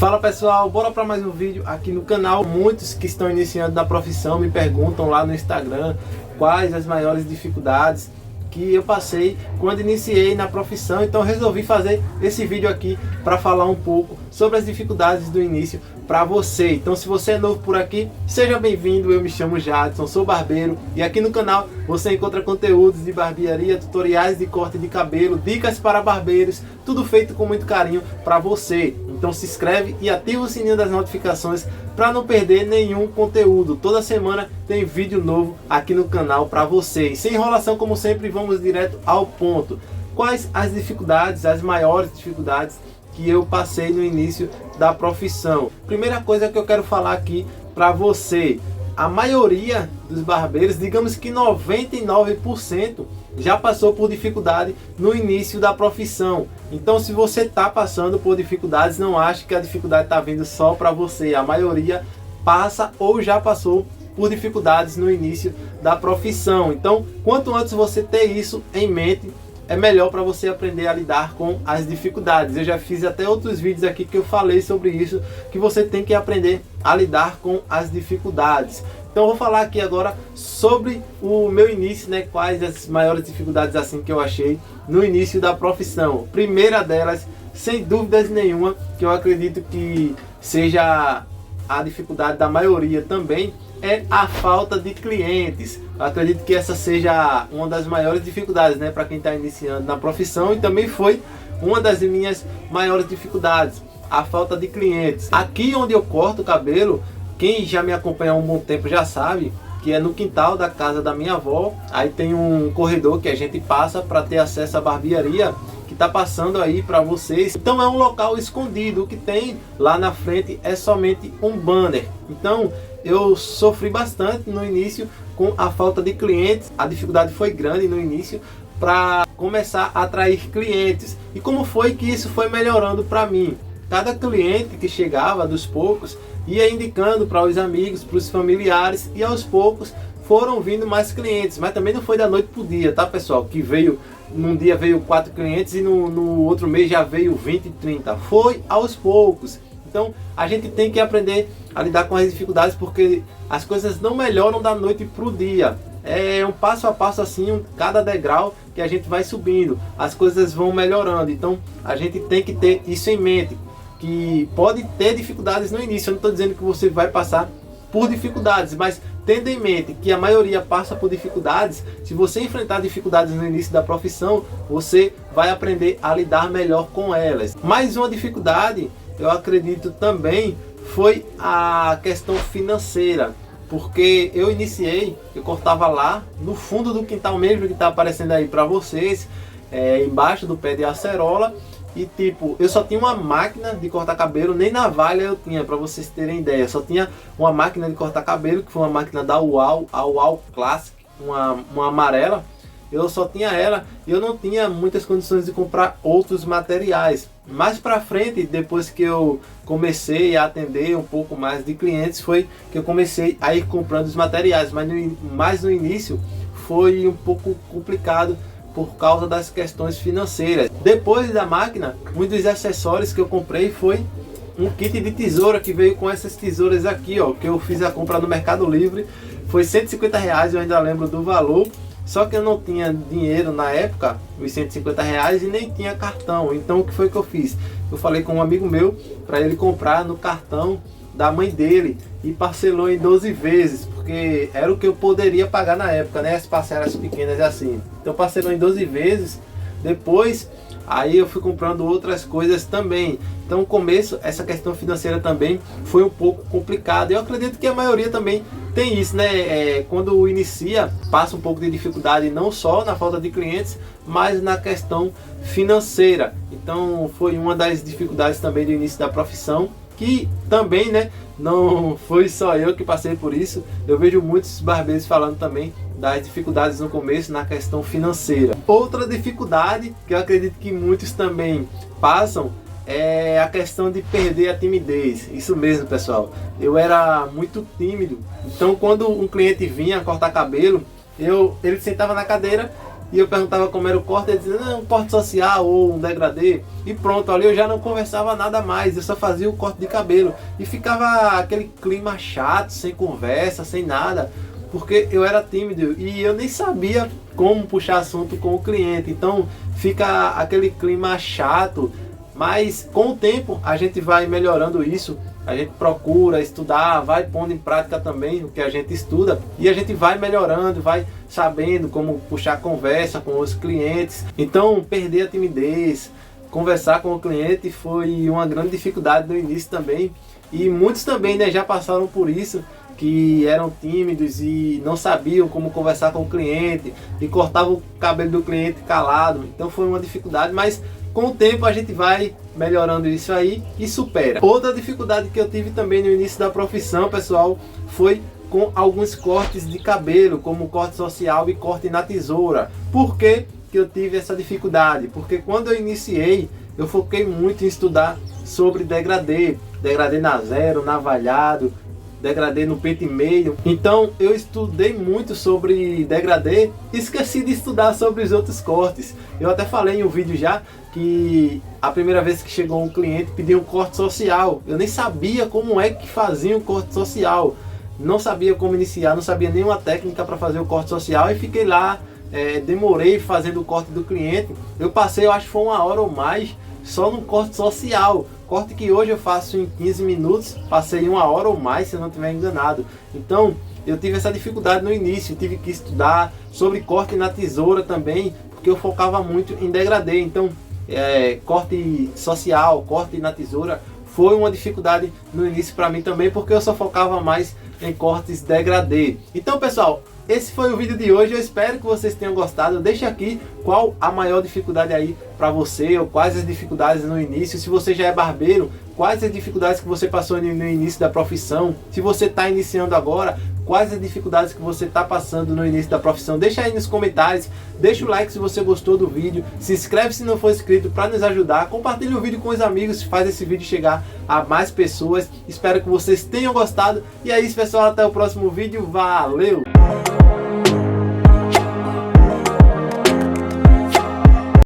Fala pessoal, bora para mais um vídeo aqui no canal. Muitos que estão iniciando na profissão me perguntam lá no Instagram quais as maiores dificuldades que eu passei quando iniciei na profissão. Então resolvi fazer esse vídeo aqui para falar um pouco sobre as dificuldades do início para você. Então se você é novo por aqui, seja bem-vindo. Eu me chamo Jadson, sou barbeiro e aqui no canal você encontra conteúdos de barbearia, tutoriais de corte de cabelo, dicas para barbeiros, tudo feito com muito carinho para você. Então se inscreve e ativa o sininho das notificações para não perder nenhum conteúdo. Toda semana tem vídeo novo aqui no canal para você. E sem enrolação, como sempre, vamos direto ao ponto. Quais as dificuldades, as maiores dificuldades que eu passei no início da profissão? Primeira coisa que eu quero falar aqui para você: a maioria dos barbeiros, digamos que 99%, já passou por dificuldade no início da profissão. Então se você está passando por dificuldades, não ache que a dificuldade está vindo só para você. A maioria passa ou já passou por dificuldades no início da profissão. Então quanto antes você ter isso em mente, é melhor para você aprender a lidar com as dificuldades. Eu já fiz até outros vídeos aqui que eu falei sobre isso, que você tem que aprender a lidar com as dificuldades. Então eu vou falar aqui agora sobre o meu início, né? Quais as maiores dificuldades assim que eu achei no início da profissão. Primeira delas, sem dúvidas nenhuma, que eu acredito que seja a dificuldade da maioria também, é a falta de clientes. Eu acredito que essa seja uma das maiores dificuldades, né, para quem está iniciando na profissão, e também foi uma das minhas maiores dificuldades, a falta de clientes. Aqui onde eu corto o cabelo, quem já me acompanha há um bom tempo já sabe que é no quintal da casa da minha avó. Aí tem um corredor que a gente passa para ter acesso à barbearia, que está passando aí para vocês. Então é um local escondido. O que tem lá na frente é somente um banner. Então eu sofri bastante no início com a falta de clientes. A dificuldade foi grande no início para começar a atrair clientes. E como foi que isso foi melhorando para mim? Cada cliente que chegava, dos poucos, ia indicando para os amigos, para os familiares, e aos poucos foram vindo mais clientes. Mas também não foi da noite para o dia, tá pessoal? Que veio, num dia veio 4 clientes e no outro mês já veio 20, 30. Foi aos poucos. Então a gente tem que aprender a lidar com as dificuldades, porque as coisas não melhoram da noite para o dia. É um passo a passo assim, cada degrau que a gente vai subindo, as coisas vão melhorando. Então a gente tem que ter isso em mente, que pode ter dificuldades no início. Eu não estou dizendo que você vai passar por dificuldades, mas tendo em mente que a maioria passa por dificuldades, se você enfrentar dificuldades no início da profissão, você vai aprender a lidar melhor com elas. Mais uma dificuldade, eu acredito também, foi a questão financeira, porque eu iniciei, eu cortava lá no fundo do quintal mesmo, que está aparecendo aí para vocês, embaixo do pé de acerola. E tipo, eu só tinha uma máquina de cortar cabelo, nem navalha eu tinha, para vocês terem ideia. Só tinha uma máquina de cortar cabelo, que foi uma máquina da UAU, a UAU Classic, uma amarela. Eu só tinha ela e eu não tinha muitas condições de comprar outros materiais. Mais pra frente, depois que eu comecei a atender um pouco mais de clientes, foi que eu comecei a ir comprando os materiais. Mas no início foi um pouco complicado por causa das questões financeiras. Depois da máquina, um dos acessórios que eu comprei foi um kit de tesoura, que veio com essas tesouras aqui, ó, que eu fiz a compra no Mercado Livre. Foi R$150, eu ainda lembro do valor. Só que eu não tinha dinheiro na época, os R$150, e nem tinha cartão. Então o que foi que eu fiz? Eu falei com um amigo meu para ele comprar no cartão da mãe dele e parcelou em 12 vezes, porque era o que eu poderia pagar na época, né? As parcelas pequenas assim. Então parcelou em 12 vezes. Depois aí eu fui comprando outras coisas também. Então no começo essa questão financeira também foi um pouco complicada. Eu acredito que a maioria também tem isso, né? Quando inicia, passa um pouco de dificuldade, não só na falta de clientes, mas na questão financeira. Então foi uma das dificuldades também do início da profissão, que também, né, não foi só eu que passei por isso. Eu vejo muitos barbeiros falando também das dificuldades no começo na questão financeira. Outra dificuldade que eu acredito que muitos também passam é a questão de perder a timidez. Isso mesmo, pessoal, eu era muito tímido. Então quando um cliente vinha cortar cabelo, ele sentava na cadeira e eu perguntava como era o corte, ele dizia, não, um corte social ou um degradê, e pronto, ali eu já não conversava nada mais, eu só fazia o corte de cabelo, e ficava aquele clima chato, sem conversa, sem nada, porque eu era tímido e eu nem sabia como puxar assunto com o cliente, então fica aquele clima chato, mas com o tempo a gente vai melhorando isso, a gente procura estudar, vai pondo em prática também o que a gente estuda e a gente vai melhorando, vai sabendo como puxar conversa com os clientes. Então perder a timidez, conversar com o cliente foi uma grande dificuldade no início também, e muitos também, né, já passaram por isso, que eram tímidos e não sabiam como conversar com o cliente e cortavam o cabelo do cliente calado. Então foi uma dificuldade, mas com o tempo a gente vai melhorando isso aí e supera. Outra dificuldade que eu tive também no início da profissão, pessoal, foi com alguns cortes de cabelo, como corte social e corte na tesoura. Por que eu tive essa dificuldade? Porque quando eu iniciei, eu foquei muito em estudar sobre degradê na zero, navalhado, degradê no pente e meio. Então eu estudei muito sobre degradê e esqueci de estudar sobre os outros cortes. Eu até falei em um vídeo já que a primeira vez que chegou um cliente pediu um corte social. Eu nem sabia como é que fazia um corte social. Não sabia como iniciar, não sabia nenhuma técnica para fazer o corte social e fiquei lá, demorei fazendo o corte do cliente. Eu passei, eu acho que foi 1 hora ou mais só no corte social. Corte que hoje eu faço em 15 minutos, passei 1 hora ou mais, se eu não estiver enganado. Então eu tive essa dificuldade no início, tive que estudar sobre corte na tesoura também, porque eu focava muito em degradê. Então corte social, corte na tesoura foi uma dificuldade no início para mim também, porque eu só focava mais em cortes degradê. Então pessoal, esse foi o vídeo de hoje, eu espero que vocês tenham gostado. Deixe aqui qual a maior dificuldade aí para você, ou quais as dificuldades no início. Se você já é barbeiro, quais as dificuldades que você passou no início da profissão. Se você está iniciando agora, quais as dificuldades que você está passando no início da profissão. Deixa aí nos comentários, deixa o like se você gostou do vídeo, se inscreve se não for inscrito para nos ajudar, compartilha o vídeo com os amigos, faz esse vídeo chegar a mais pessoas. Espero que vocês tenham gostado, e é isso pessoal, até o próximo vídeo, valeu!